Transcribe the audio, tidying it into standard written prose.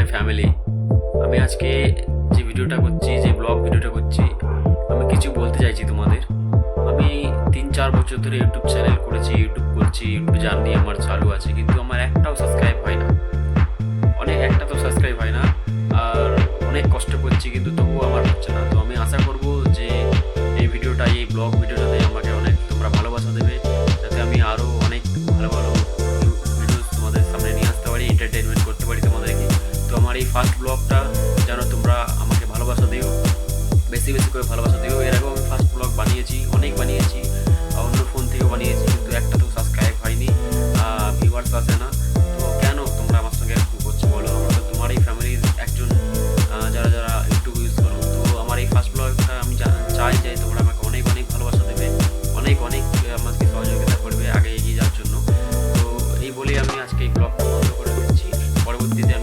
My family. আমি আজকে যে ভিডিওটা করছি, যে ব্লগ ভিডিওটা করছি, আমি কিছু বলতে চাইছি তোমাদের। আমি 3-4 বছর ধরে ইউটিউব চ্যানেল করেছি, ইউটিউব করছি, ইউটিউব জার্নি আমার চালু আছে, কিন্তু আমার একটাও সাবস্ক্রাইব হয় না। একটা তো সাবস্ক্রাইব হয় না, আর অনেক কষ্ট করছি কিন্তু তবুও আমার হচ্ছে না। তো আমি আশা করব যে এই ভিডিওটা, এই ব্লগ ভিডিওটাতে আমাকে অনেক তোমরা ভালোবাসা দেবে, যাতে আমি আরও অনেক ভালো ভালো ভিডিও তোমাদের সামনে নিয়ে আসতে পারি, এন্টারটেনমেন্ট করতে পারি তোমাদেরকে। তো আমার এই ফার্স্ট ব্লগটা যেন তোমরা আমাকে ভালোবাসা দিও, বেশি বেশি করে ভালোবাসা দিও। এর আগেও আমি ফার্স্ট ব্লগ বানিয়েছি, অনেক বানিয়েছি, অন্য ফোন থেকেও বানিয়েছি, কিন্তু একটা তো সাবস্ক্রাইব হয়নি, ভিউয়ার্স আসে না। তো কেন তোমরা আমার সঙ্গে এরকম করছো বলো? আমরা তো তোমারই ফ্যামিলির একজন, যারা যারা ইউটিউব ইউজ করো। তো আমার এই ফার্স্ট ব্লগটা আমি চাই যে তোমরা আমাকে অনেক অনেক ভালোবাসা দেবে, অনেক অনেক আমাকে সহযোগিতা করবে আগে এগিয়ে যাওয়ার জন্য। তো এই বলেই আমি আজকে এই ব্লগটা বন্ধ করে দিচ্ছি। পরবর্তীতে